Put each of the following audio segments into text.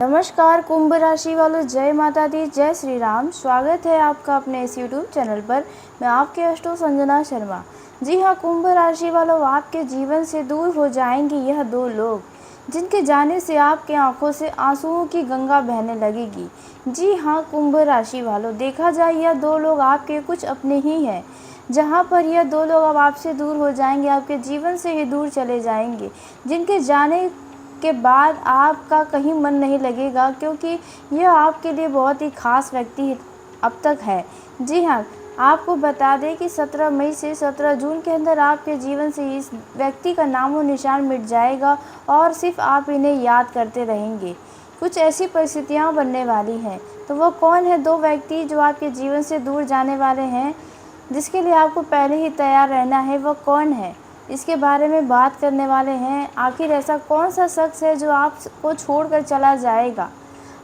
नमस्कार कुंभ राशि वालों, जय माता दी, जय श्री राम। स्वागत है आपका अपने इस यूट्यूब चैनल पर। मैं आपके अष्टो संजना शर्मा। जी हाँ, कुंभ राशि वालों, आपके जीवन से दूर हो जाएंगे यह दो लोग, जिनके जाने से आपके आंखों से आंसुओं की गंगा बहने लगेगी। जी हाँ कुंभ राशि वालों, देखा जाए यह दो लोग आपके कुछ अपने ही हैं। जहाँ पर यह दो लोग अब आपसे दूर हो जाएंगे, आपके जीवन से ही दूर चले जाएंगे, जिनके जाने के बाद आपका कहीं मन नहीं लगेगा, क्योंकि यह आपके लिए बहुत ही खास व्यक्ति अब तक है। जी हाँ, आपको बता दें कि 17 मई से 17 जून के अंदर आपके जीवन से इस व्यक्ति का नामो निशान मिट जाएगा और सिर्फ आप इन्हें याद करते रहेंगे। कुछ ऐसी परिस्थितियाँ बनने वाली हैं। तो वो कौन है दो व्यक्ति जो आपके जीवन से दूर जाने वाले हैं, जिसके लिए आपको पहले ही तैयार रहना है? वो कौन है, इसके बारे में बात करने वाले हैं। आखिर ऐसा कौन सा शख्स है जो आपको छोड़कर चला जाएगा?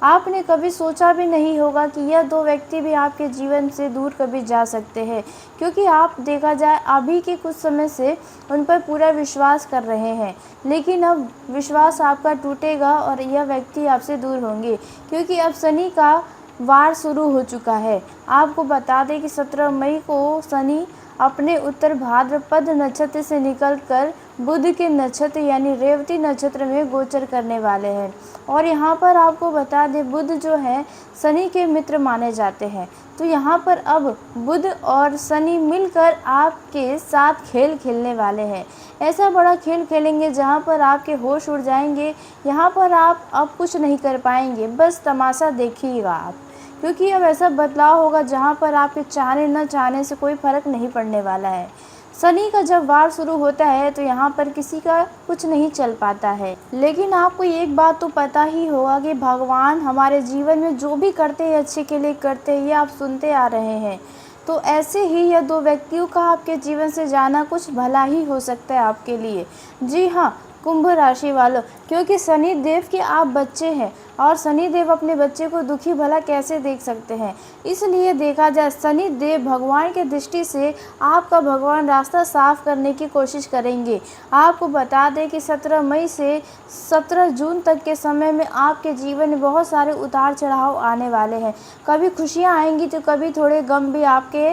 आपने कभी सोचा भी नहीं होगा कि यह दो व्यक्ति भी आपके जीवन से दूर कभी जा सकते हैं, क्योंकि आप देखा जाए अभी के कुछ समय से उन पर पूरा विश्वास कर रहे हैं, लेकिन अब विश्वास आपका टूटेगा और यह व्यक्ति आपसे दूर होंगे, क्योंकि अब शनि का वार शुरू हो चुका है। आपको बता दें कि 17 मई को शनि अपने उत्तर भाद्रपद नक्षत्र से निकलकर बुध के नक्षत्र यानी रेवती नक्षत्र में गोचर करने वाले हैं। और यहाँ पर आपको बता दें, बुध जो है शनि के मित्र माने जाते हैं। तो यहाँ पर अब बुध और शनि मिलकर आपके साथ खेल खेलने वाले हैं। ऐसा बड़ा खेल खेलेंगे जहाँ पर आपके होश उड़ जाएंगे। यहाँ पर आप अब कुछ नहीं कर पाएंगे, बस तमाशा देखिएगा आप, क्योंकि अब ऐसा बदलाव होगा जहाँ पर आपके चाहने न चाहने से कोई फर्क नहीं पड़ने वाला है। शनि का जब वार शुरू होता है तो यहाँ पर किसी का कुछ नहीं चल पाता है। लेकिन आपको एक बात तो पता ही होगा कि भगवान हमारे जीवन में जो भी करते हैं अच्छे के लिए करते हैं, ये आप सुनते आ रहे हैं। तो ऐसे ही यह दो व्यक्तियों का आपके जीवन से जाना कुछ भला ही हो सकता है आपके लिए। जी हाँ कुंभ राशि वालों, क्योंकि शनि देव के आप बच्चे हैं और शनि देव अपने बच्चे को दुखी भला कैसे देख सकते हैं। इसलिए देखा जाए शनि देव भगवान के दृष्टि से आपका भगवान रास्ता साफ करने की कोशिश करेंगे। आपको बता दें कि 17 मई से 17 जून तक के समय में आपके जीवन में बहुत सारे उतार चढ़ाव आने वाले हैं। कभी खुशियाँ आएंगी तो कभी थोड़े गम भी आपके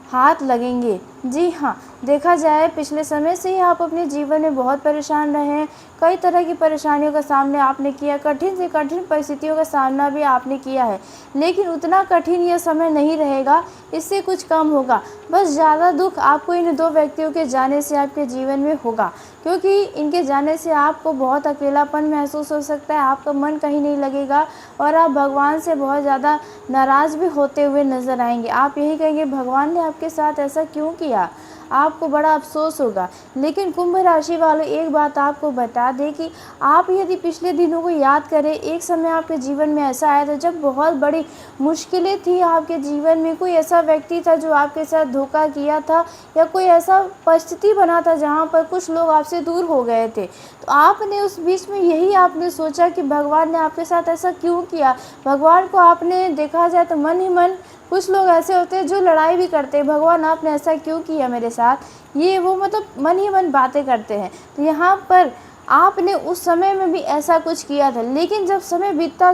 हाथ लगेंगे। जी हाँ, देखा जाए पिछले समय से ही आप अपने जीवन में बहुत परेशान रहे हैं। कई तरह की परेशानियों का सामना आपने किया, कठिन से कठिन परिस्थितियों का सामना भी आपने किया है, लेकिन उतना कठिन यह समय नहीं रहेगा, इससे कुछ कम होगा। बस ज़्यादा दुख आपको इन दो व्यक्तियों के जाने से आपके जीवन में होगा, क्योंकि इनके जाने से आपको बहुत अकेलापन महसूस हो सकता है, आपका मन कहीं नहीं लगेगा और आप भगवान से बहुत ज़्यादा नाराज़ भी होते हुए नज़र आएंगे। आप यही कहेंगे भगवान ने आपके साथ ऐसा क्यों किया, आपको बड़ा अफसोस होगा। लेकिन कुंभ राशि वालों, एक बात आपको बता दें कि आप यदि पिछले दिनों को याद करें, एक समय आपके जीवन में ऐसा आया था जब बहुत बड़ी मुश्किलें थी आपके जीवन में। कोई ऐसा व्यक्ति था जो आपके साथ धोखा किया था, या कोई ऐसा परिस्थिति बना था जहाँ पर कुछ लोग आपसे दूर हो गए थे। तो आपने उस बीच में यही आपने सोचा कि भगवान ने आपके साथ ऐसा क्यों किया। भगवान को आपने देखा जाए तो मन ही मन, कुछ लोग ऐसे होते हैं जो लड़ाई भी करते हैं, भगवान आपने ऐसा क्यों किया मेरे साथ, ये वो मतलब मन ही मन बातें करते हैं। तो यहाँ पर आपने उस समय में भी ऐसा कुछ किया था, लेकिन जब समय बीतता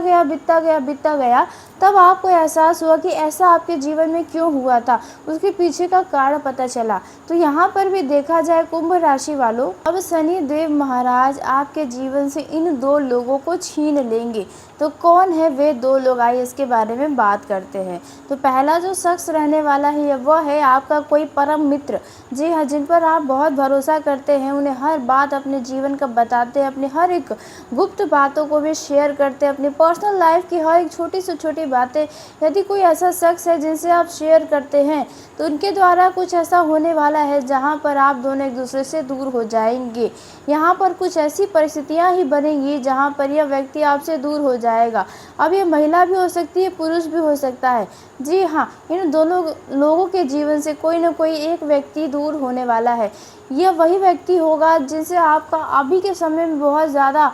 गया तब आपको एहसास हुआ कि ऐसा आपके जीवन में क्यों हुआ था, उसके पीछे का कारण पता चला। तो यहाँ पर भी देखा जाए कुंभ राशि वालों, अब शनि देव महाराज आपके जीवन से इन दो लोगों को छीन लेंगे। तो कौन है वे दो लोग, आइए इसके बारे में बात करते हैं। तो पहला जो शख्स रहने वाला है वह है आपका कोई परम मित्र। जी हाँ, जिन पर आप बहुत भरोसा करते हैं, उन्हें हर बात अपने जीवन का बताते हैं, अपनी हर एक गुप्त बातों को भी शेयर करते हैं, अपनी पर्सनल लाइफ की हर एक छोटी से छोटी बातें। यदि कोई ऐसा शख्स है जिनसे आप शेयर करते हैं, तो उनके द्वारा कुछ ऐसा होने वाला है जहाँ पर आप दोनों एक दूसरे से दूर हो जाएंगे। यहाँ पर कुछ ऐसी परिस्थितियाँ ही बनेंगी जहाँ पर यह व्यक्ति आपसे दूर हो जाएगा। अब ये महिला भी हो सकती है, पुरुष भी हो सकता है। जी हाँ, इन दोनों लोगों के जीवन से कोई ना कोई एक व्यक्ति दूर होने वाला है। यह वही व्यक्ति होगा जिनसे आपका अभी के समय में बहुत ज़्यादा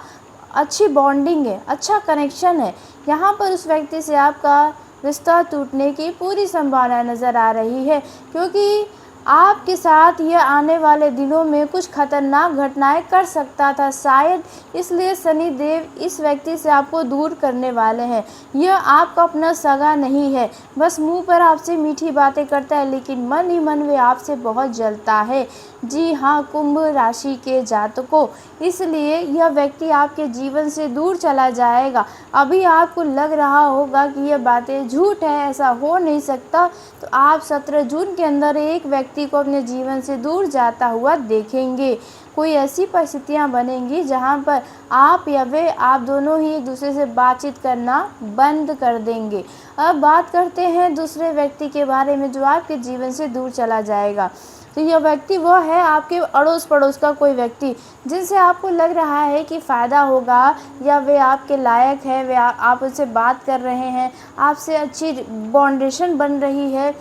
अच्छी बॉन्डिंग है, अच्छा कनेक्शन है। यहाँ पर उस व्यक्ति से आपका रिश्ता टूटने की पूरी संभावना नज़र आ रही है, क्योंकि आपके साथ यह आने वाले दिनों में कुछ खतरनाक घटनाएं कर सकता था, शायद इसलिए शनि देव इस व्यक्ति से आपको दूर करने वाले हैं। यह आपका अपना सगा नहीं है, बस मुंह पर आपसे मीठी बातें करता है, लेकिन मन ही मन वे आपसे बहुत जलता है। जी हाँ, कुंभ राशि के जातकों, इसलिए यह व्यक्ति आपके जीवन से दूर चला जाएगा। अभी आपको लग रहा होगा कि यह बातें झूठ है, ऐसा हो नहीं सकता, तो आप 17 जून के अंदर एक व्यक्ति को अपने जीवन से दूर जाता हुआ देखेंगे। कोई ऐसी परिस्थितियां बनेंगी जहां पर आप या वे, आप दोनों ही एक दूसरे से बातचीत करना बंद कर देंगे। अब बात करते हैं दूसरे व्यक्ति के बारे में जो आपके जीवन से दूर चला जाएगा। तो यह व्यक्ति वो है आपके अड़ोस पड़ोस का कोई व्यक्ति, जिनसे आपको लग रहा है कि फ़ायदा होगा या वे आपके लायक है, वे आप उनसे बात कर रहे हैं, आपसे अच्छी बाउंडेशन बन रही है।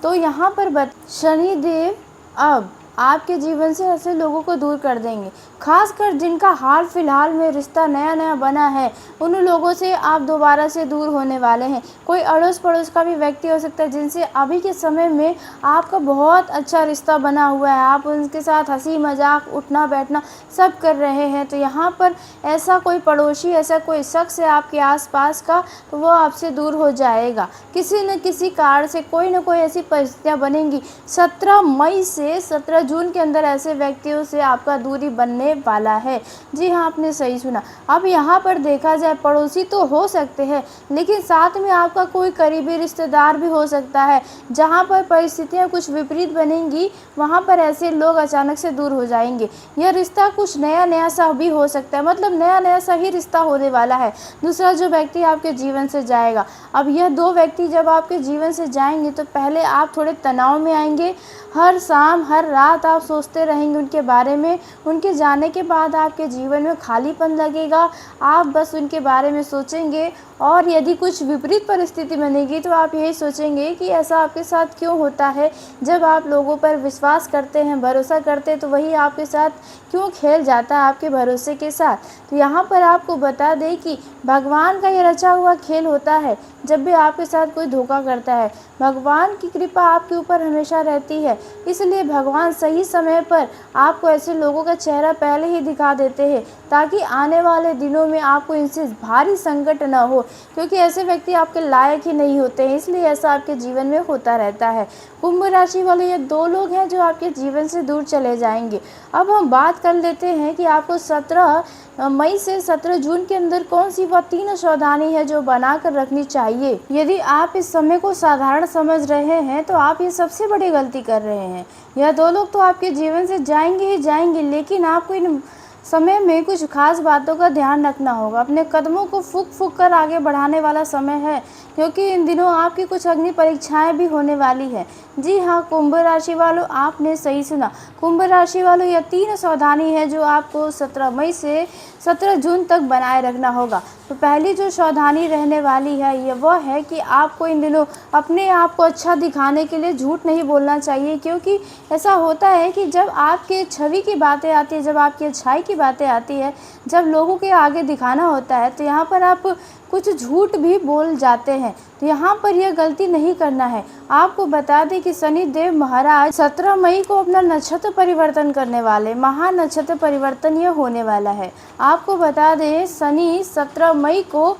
तो यहाँ पर शनि देव अब आपके जीवन से ऐसे लोगों को दूर कर देंगे, खासकर जिनका हाल फिलहाल में रिश्ता नया नया बना है, उन लोगों से आप दोबारा से दूर होने वाले हैं। कोई अड़ोस पड़ोस का भी व्यक्ति हो सकता है जिनसे अभी के समय में आपका बहुत अच्छा रिश्ता बना हुआ है, आप उनके साथ हंसी मजाक उठना बैठना सब कर रहे हैं। तो यहाँ पर ऐसा कोई पड़ोसी, ऐसा कोई शख्स है आपके आसपास का, तो वो आपसे दूर हो जाएगा। किसी न किसी कारण से कोई न कोई ऐसी परिस्थितियाँ बनेंगी। 17 मई से 17 जून के अंदर ऐसे व्यक्तियों से आपका दूरी बनने वाला है। जी हाँ, आपने सही सुना। अब यहाँ पर देखा जाए, पड़ोसी तो हो सकते हैं, लेकिन साथ में आपका कोई करीबी रिश्तेदार भी हो सकता है। जहाँ पर परिस्थितियाँ कुछ विपरीत बनेंगी, वहाँ पर ऐसे लोग अचानक से दूर हो जाएंगे। यह रिश्ता कुछ नया नया सा भी हो सकता है, मतलब नया नया सा ही रिश्ता होने वाला है दूसरा जो व्यक्ति आपके जीवन से जाएगा। अब यह 2 व्यक्ति जब आपके जीवन से जाएंगे तो पहले आप थोड़े तनाव में आएंगे। हर शाम हर रात आप सोचते रहेंगे उनके बारे में। उनके जाने के बाद आपके जीवन में खालीपन लगेगा, आप बस उनके बारे में सोचेंगे। और यदि कुछ विपरीत परिस्थिति बनेगी तो आप यही सोचेंगे कि ऐसा आपके साथ क्यों होता है। जब आप लोगों पर विश्वास करते हैं, भरोसा करते हैं, तो वही आपके साथ क्यों खेल जाता है आपके भरोसे के साथ। तो यहाँ पर आपको बता दें कि भगवान का ये रचा हुआ खेल होता है। जब भी आपके साथ कोई धोखा करता है, भगवान की कृपा आपके ऊपर हमेशा रहती है, इसलिए भगवान सही समय पर आपको ऐसे लोगों का चेहरा पहले ही दिखा देते हैं, ताकि आने वाले दिनों में आपको इनसे भारी संकट न हो, क्योंकि ऐसे व्यक्ति आपके लायक ही नहीं होते हैं। इसलिए ऐसा आपके जीवन में होता रहता है। कुंभ राशि वाले ये 2 लोग हैं जो आपके जीवन से दूर चले जाएंगे। अब हम बात कर लेते हैं कि आपको 17 मई से 17 जून के अंदर कौन सी वह 3 सावधानी है जो बनाकर रखनी चाहिए। यदि आप इस समय को साधारण समझ रहे हैं तो आप ये सबसे बड़ी गलती कर रहे हैं। यह 2 लोग तो आपके जीवन से जाएंगे ही जाएंगे, लेकिन आपको इन समय में कुछ खास बातों का ध्यान रखना होगा। अपने कदमों को फूंक फूंक कर आगे बढ़ाने वाला समय है, क्योंकि इन दिनों आपकी कुछ अग्नि परीक्षाएं भी होने वाली है। जी हाँ, कुंभ राशि वालों, आपने सही सुना। कुंभ राशि वालों, यह 3 सावधानी है जो आपको 17 मई से 17 जून तक बनाए रखना होगा। तो पहली जो सावधानी रहने वाली है ये वह है कि आपको इन दिनों अपने आप को अच्छा दिखाने के लिए झूठ नहीं बोलना चाहिए, क्योंकि ऐसा होता है कि जब आपके छवि की बातें आती है, जब आपकी अच्छाई की बातें आती है, जब लोगों के आगे दिखाना होता है, तो यहाँ पर आप कुछ झूठ भी बोल जाते हैं। तो यहाँ पर यह गलती नहीं करना है। आपको बता दें कि शनि देव महाराज 17 मई को अपना नक्षत्र परिवर्तन करने वाले, महान नक्षत्र परिवर्तन यह होने वाला है। आपको बता दें, शनि 17 मई को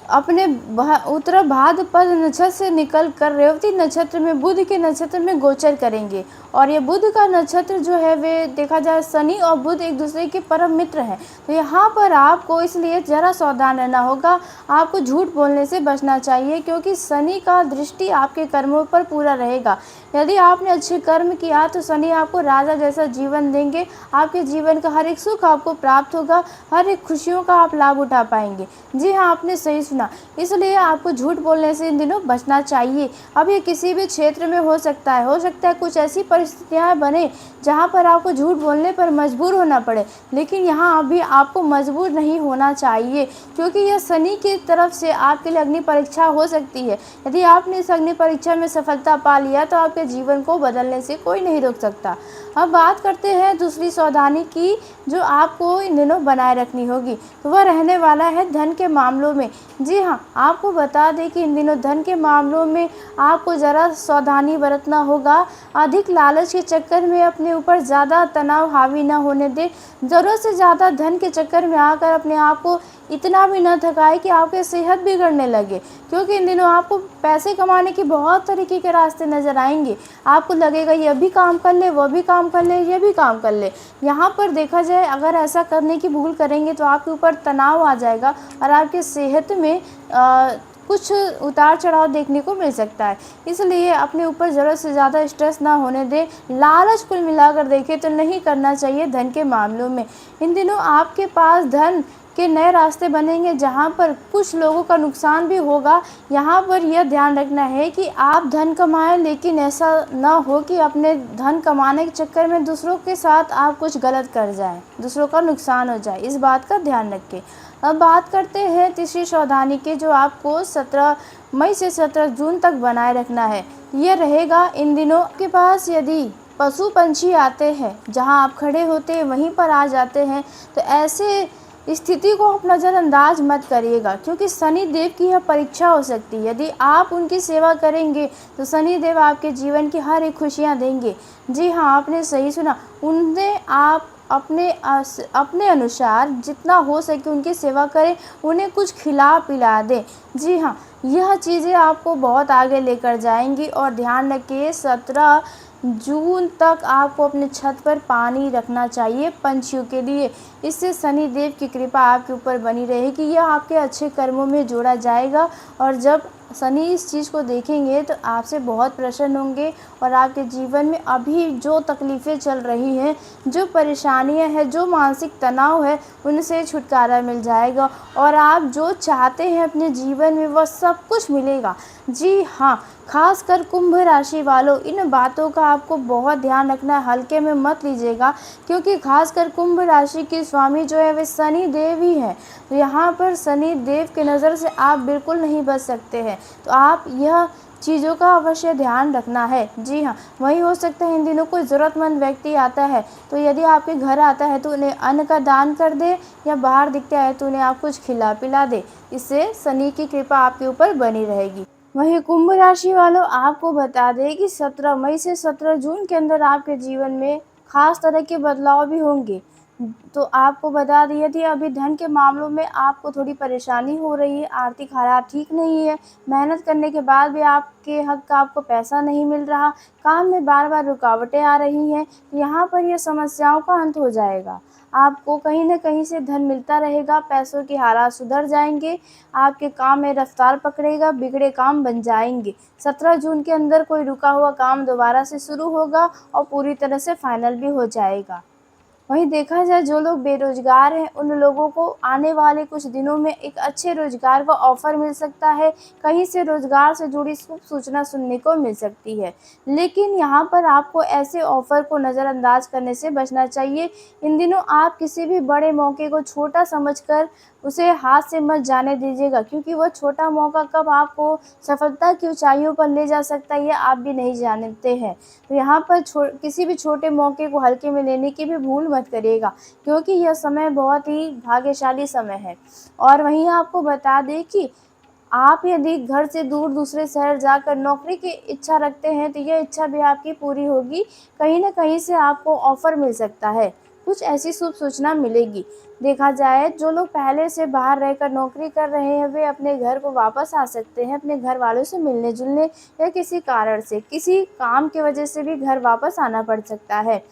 अपने उत्तर भाद्रपद नक्षत्र से निकल कर रेवती नक्षत्र में, बुध के नक्षत्र में गोचर करेंगे। और ये बुध का नक्षत्र जो है, वे देखा जाए शनि और बुध एक दूसरे के परम मित्र हैं। तो यहाँ पर आपको इसलिए ज़रा सावधान रहना होगा। आपको झूठ बोलने से बचना चाहिए, क्योंकि शनि का दृष्टि आपके कर्मों पर पूरा रहेगा। यदि आपने अच्छे कर्म किया तो शनि आपको राजा जैसा जीवन देंगे। आपके जीवन का हर एक सुख आपको प्राप्त होगा, हर एक खुशियों का आप लाभ उठा पाएंगे। जी हाँ, आपने सही सुना। इसलिए आपको झूठ बोलने से इन दिनों बचना चाहिए। अब ये किसी भी क्षेत्र में हो सकता है कुछ ऐसी परिस्थितियाँ बने जहाँ पर आपको झूठ बोलने पर मजबूर होना पड़े, लेकिन यहाँ अभी आपको मजबूर नहीं होना चाहिए, क्योंकि यह शनि की तरफ से आपके लिए अग्नि परीक्षा हो सकती है। यदि आपने इस अग्नि परीक्षा में सफलता पा लिया तो आपके जीवन को बदलने से कोई नहीं रोक सकता। अब बात करते हैं दूसरी सावधानी की जो आपको इन दिनों बनाए रखनी होगी, तो वह रहने वाला है धन के मामलों में। जी हाँ, आपको बता दें कि इन दिनों धन के मामलों में आपको ज़रा सावधानी बरतना होगा। अधिक लालच के चक्कर में अपने ऊपर ज़्यादा तनाव हावी ना होने दें। ज़रूरत से ज़्यादा धन के चक्कर में आकर अपने आप को इतना भी ना थकाएँ कि आपकी सेहत बिगड़ने लगे, क्योंकि इन दिनों आपको पैसे कमाने के बहुत तरीके के रास्ते नज़र आएँगे। आपको लगेगा ये भी काम कर ले, वो भी काम कर ले, ये भी काम कर ले। यहाँ पर देखा जाए, अगर ऐसा करने की भूल करेंगे तो आपके ऊपर तनाव आ जाएगा और आपकी सेहत में कुछ उतार चढ़ाव देखने को मिल सकता है। इसलिए अपने ऊपर ज़रूरत से ज़्यादा स्ट्रेस ना होने दें। लालच कुल मिलाकर देखें तो नहीं करना चाहिए धन के मामलों में। इन दिनों आपके पास धन के नए रास्ते बनेंगे, जहाँ पर कुछ लोगों का नुकसान भी होगा। यहाँ पर यह ध्यान रखना है कि आप धन कमाएं, लेकिन ऐसा ना हो कि अपने धन कमाने के चक्कर में दूसरों के साथ आप कुछ गलत कर जाएं, दूसरों का नुकसान हो जाए। इस बात का ध्यान रखें। अब बात करते हैं तीसरी सावधानी की, जो आपको 17 मई से 17 जून तक बनाए रखना है। यह रहेगा, इन दिनों आपके पास यदि पशु पंछी आते हैं, जहां आप खड़े होते हैं वहीं पर आ जाते हैं, तो ऐसे स्थिति को आप नज़रअंदाज मत करिएगा, क्योंकि शनि देव की यह परीक्षा हो सकती है। यदि आप उनकी सेवा करेंगे तो शनि देव आपके जीवन की हर एक खुशियाँ देंगे। जी हाँ, आपने सही सुना। उनसे आप अपने अनुसार जितना हो सके उनकी सेवा करें, उन्हें कुछ खिला पिला दें। जी हाँ, यह चीज़ें आपको बहुत आगे लेकर जाएंगी। और ध्यान रखिए, 17 जून तक आपको अपने छत पर पानी रखना चाहिए पंछियों के लिए। इससे शनि देव की कृपा आपके ऊपर बनी रहेगी। यह आपके अच्छे कर्मों में जोड़ा जाएगा, और जब शनि इस चीज़ को देखेंगे तो आपसे बहुत प्रसन्न होंगे, और आपके जीवन में अभी जो तकलीफ़ें चल रही हैं, जो परेशानियां हैं, जो मानसिक तनाव है, उनसे छुटकारा मिल जाएगा, और आप जो चाहते हैं अपने जीवन में वह सब कुछ मिलेगा। जी हाँ, खासकर कुंभ राशि वालों, इन बातों का आपको बहुत ध्यान रखना है, हल्के में मत लीजिएगा, क्योंकि खासकर कुंभ राशि के स्वामी जो है वे शनि देव ही हैं। तो यहाँ पर शनि देव की नज़र से आप बिल्कुल नहीं बच सकते हैं। तो आप यह चीज़ों का अवश्य ध्यान रखना है। जी हाँ, वही हो सकता है इन दिनों कोई ज़रूरतमंद व्यक्ति आता है, तो यदि आपके घर आता है तो उन्हें अन्न का दान कर दे, या बाहर दिखता है तो उन्हें आप कुछ खिला पिला दे। इससे शनि की कृपा आपके ऊपर बनी रहेगी। वहीं कुंभ राशि वालों, आपको बता दें कि 17 मई से 17 जून के अंदर आपके जीवन में खास तरह के बदलाव भी होंगे। तो आपको बता दिए थे, अभी धन के मामलों में आपको थोड़ी परेशानी हो रही है, आर्थिक हालात ठीक नहीं है, मेहनत करने के बाद भी आपके हक का आपको पैसा नहीं मिल रहा, काम में बार बार रुकावटें आ रही हैं। यहाँ पर यह समस्याओं का अंत हो जाएगा। आपको कहीं न कहीं से धन मिलता रहेगा, पैसों के हालात सुधर जाएंगे, आपके काम में रफ्तार पकड़ेगा, बिगड़े काम बन जाएंगे। 17 जून के अंदर कोई रुका हुआ काम दोबारा से शुरू होगा और पूरी तरह से फाइनल भी हो जाएगा। वहीं देखा जाए, जो लोग बेरोजगार हैं उन लोगों को आने वाले कुछ दिनों में एक अच्छे रोजगार का ऑफर मिल सकता है। कहीं से रोजगार से जुड़ी शुभ सूचना सुनने को मिल सकती है, लेकिन यहाँ पर आपको ऐसे ऑफर को नज़रअंदाज करने से बचना चाहिए। इन दिनों आप किसी भी बड़े मौके को छोटा समझकर उसे हाथ से मत जाने दीजिएगा, क्योंकि वह छोटा मौका कब आपको सफलता की ऊंचाइयों पर ले जा सकता है, ये आप भी नहीं जानते हैं। तो यहाँ पर किसी भी छोटे मौके को हल्के में लेने की भी भूल मत करिएगा, क्योंकि यह समय बहुत ही भाग्यशाली समय है। और वहीं आपको बता दें कि आप यदि घर से दूर दूसरे शहर जाकर नौकरी की इच्छा रखते हैं, तो यह इच्छा भी आपकी पूरी होगी। कहीं न कहीं से आपको ऑफ़र मिल सकता है, कुछ ऐसी शुभ सूचना मिलेगी। देखा जाए, जो लोग पहले से बाहर रहकर नौकरी कर रहे हैं, वे अपने घर को वापस आ सकते हैं, अपने घर वालों से मिलने-जुलने, या किसी कारण से, किसी काम की वजह से भी घर वापस आना पड़ सकता है।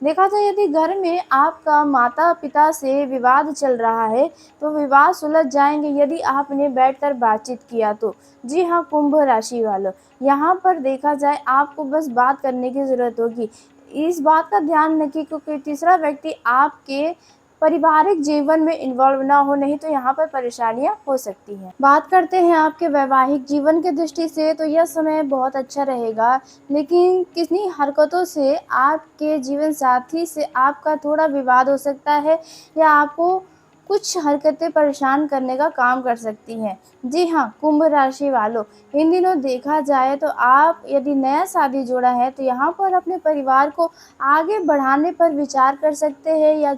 देखा जाए, यदि घर में आपका माता-पिता से विवाद चल रहा है, तो विवाद सुलझ जाएँगे यदि आपने बैठकर बातचीत किया तो। जी हाँ, कुंभ राशि वालों, यहाँ पर देखा जाए आपको बस बात करने की ज़रूरत होगी। इस बात का ध्यान रखिए, क्योंकि तीसरा व्यक्ति आपके पारिवारिक जीवन में इन्वॉल्व ना हो, नहीं तो यहाँ पर परेशानियाँ हो सकती हैं। बात करते हैं आपके वैवाहिक जीवन की दृष्टि से, तो यह समय बहुत अच्छा रहेगा, लेकिन किन्हीं हरकतों से आपके जीवन साथी से आपका थोड़ा विवाद हो सकता है, या आपको कुछ हरकतें परेशान करने का काम कर सकती हैं। जी हाँ, कुंभ राशि वालों, इन दिनों देखा जाए तो आप यदि नया शादी जोड़ा है, तो यहाँ पर अपने परिवार को आगे बढ़ाने पर विचार कर सकते हैं, या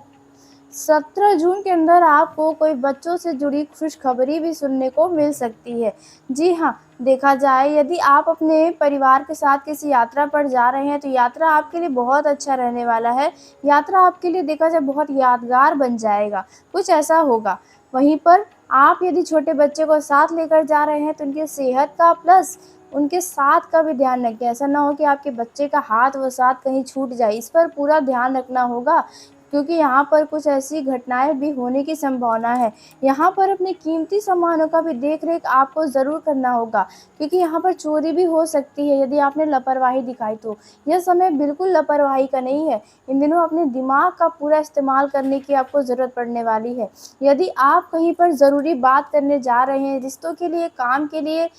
17 जून के अंदर आपको कोई बच्चों से जुड़ी खुशखबरी भी सुनने को मिल सकती है। जी हाँ, देखा जाए यदि आप अपने परिवार के साथ किसी यात्रा पर जा रहे हैं तो यात्रा आपके लिए बहुत अच्छा रहने वाला है। यात्रा आपके लिए देखा जाए बहुत यादगार बन जाएगा, कुछ ऐसा होगा। वहीं पर आप यदि छोटे बच्चे को साथ लेकर जा रहे हैं तो उनकी सेहत का प्लस उनके साथ का भी ध्यान रखें। ऐसा ना हो कि आपके बच्चे का हाथ व साथ कहीं छूट जाए, इस पर पूरा ध्यान रखना होगा। क्योंकि यहाँ पर कुछ ऐसी घटनाएँ भी होने की संभावना है। यहाँ पर अपने कीमती सामानों का भी देख-रेख आपको ज़रूर करना होगा, क्योंकि यहाँ पर चोरी भी हो सकती है यदि आपने लापरवाही दिखाई तो। यह समय बिल्कुल लापरवाही का नहीं है। इन दिनों अपने दिमाग का पूरा इस्तेमाल करने की आपको ज़रूरत पड़ने वाली है। यदि आप कहीं पर ज़रूरी बात करने जा रहे हैं, रिश्तों के लिए, काम के लिए,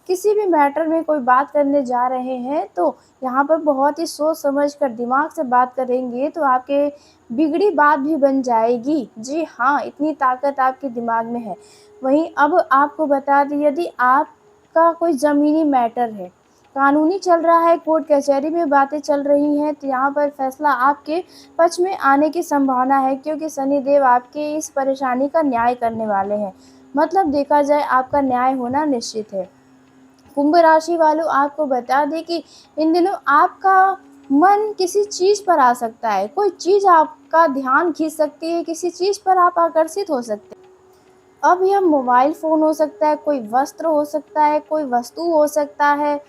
किसी भी मैटर में कोई बात करने जा रहे हैं, तो यहाँ पर बहुत ही सोच समझ कर दिमाग से बात करेंगे तो आपके बिगड़ी बात भी बन जाएगी। जी हाँ, इतनी ताकत आपके दिमाग में है। वहीं अब आपको बता दें यदि आपका कोई ज़मीनी मैटर है, कानूनी चल रहा है, कोर्ट कचहरी में बातें चल रही हैं, तो यहाँ पर फैसला आपके पक्ष में आने की संभावना है क्योंकि शनिदेव आपकी इस परेशानी का न्याय करने वाले हैं। मतलब देखा जाए आपका न्याय होना निश्चित है। कुंभ राशि वालों आपको बता दें कि इन दिनों आपका मन किसी चीज़ पर आ सकता है, कोई चीज़ आपका ध्यान खींच सकती है, किसी चीज़ पर आप आकर्षित हो सकते हैं। अब यह मोबाइल फ़ोन हो सकता है, कोई वस्त्र हो सकता है, कोई वस्तु हो सकता है,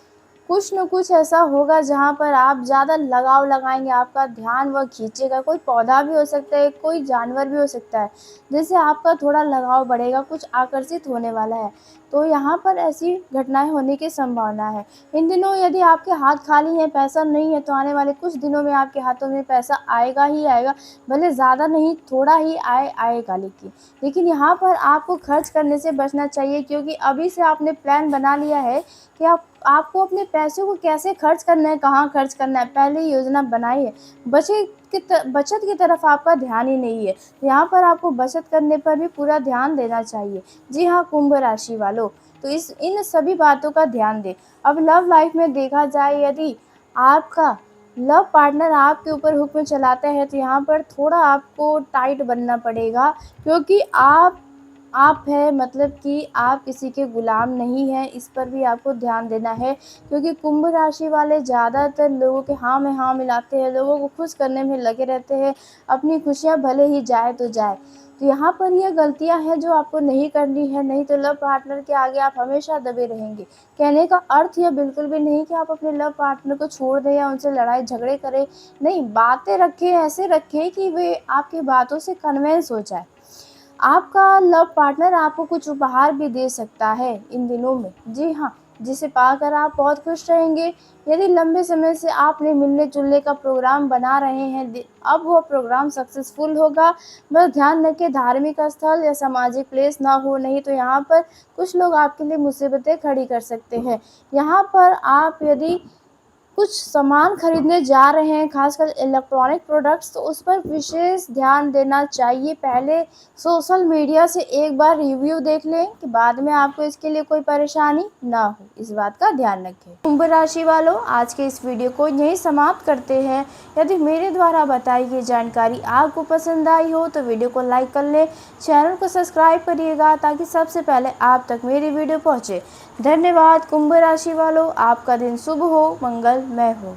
कुछ न कुछ ऐसा होगा जहाँ पर आप ज़्यादा लगाव लगाएँगे, आपका ध्यान वह खींचेगा। कोई पौधा भी हो सकता है, कोई जानवर भी हो सकता है, जिससे आपका थोड़ा लगाव बढ़ेगा, कुछ आकर्षित होने वाला है। तो यहाँ पर ऐसी घटनाएँ होने की संभावना है। इन दिनों यदि आपके हाथ खाली हैं, पैसा नहीं है, तो आने वाले कुछ दिनों में आपके हाथों में पैसा आएगा ही आएगा, भले ज़्यादा नहीं, थोड़ा ही आएगा लेकिन यहाँ पर आपको खर्च करने से बचना चाहिए क्योंकि अभी से आपने प्लान बना लिया है कि आपको अपने पैसों को कैसे खर्च करना है, कहाँ खर्च करना है, पहले ही योजना बनाई है। बचत की तरफ आपका ध्यान ही नहीं है। यहाँ पर आपको बचत करने पर भी पूरा ध्यान देना चाहिए। जी हाँ, कुंभ राशि वालों, तो इन सभी बातों का ध्यान दें। अब लव लाइफ में देखा जाए यदि आपका लव पार्टनर आपके ऊपर हुक्म चलाता है तो यहाँ पर थोड़ा आपको टाइट बनना पड़ेगा क्योंकि आप हैं मतलब कि आप किसी के गुलाम नहीं हैं, इस पर भी आपको ध्यान देना है क्योंकि कुंभ राशि वाले ज़्यादातर लोगों के हाँ में हाँ मिलाते हैं, लोगों को खुश करने में लगे रहते हैं, अपनी खुशियाँ भले ही जाए तो जाए। तो यहाँ पर ये गलतियाँ हैं जो आपको नहीं करनी है, नहीं तो लव पार्टनर के आगे आप हमेशा दबे रहेंगे। कहने का अर्थ यह बिल्कुल भी नहीं कि आप अपने लव पार्टनर को छोड़ दें या उनसे लड़ाई झगड़े करें, नहीं, बातें रखें, ऐसे रखें कि वे आपकी बातों से कन्विंस हो जाए। आपका लव पार्टनर आपको कुछ उपहार भी दे सकता है इन दिनों में। जी हाँ, जिसे पाकर आप बहुत खुश रहेंगे। यदि लंबे समय से आपने मिलने-जुलने का प्रोग्राम बना रहे हैं, अब वो प्रोग्राम सक्सेसफुल होगा। बस ध्यान रखें धार्मिक स्थल या सामाजिक प्लेस ना हो, नहीं तो यहाँ पर कुछ लोग आपके लिए मुसीबतें खड़ी कर सकते हैं। यहाँ पर आप यदि कुछ सामान खरीदने जा रहे हैं, ख़ासकर इलेक्ट्रॉनिक प्रोडक्ट्स, तो उस पर विशेष ध्यान देना चाहिए। पहले सोशल मीडिया से एक बार रिव्यू देख लें कि बाद में आपको इसके लिए कोई परेशानी ना हो, इस बात का ध्यान रखें। कुंभ राशि वालों, आज के इस वीडियो को यहीं समाप्त करते हैं। यदि मेरे द्वारा बताई गई जानकारी आपको पसंद आई हो तो वीडियो को लाइक कर लें, चैनल को सब्सक्राइब करिएगा ताकि सबसे पहले आप तक मेरी वीडियो पहुँचे। धन्यवाद कुंभ राशि वालों, आपका दिन शुभ हो, मंगलमय हो।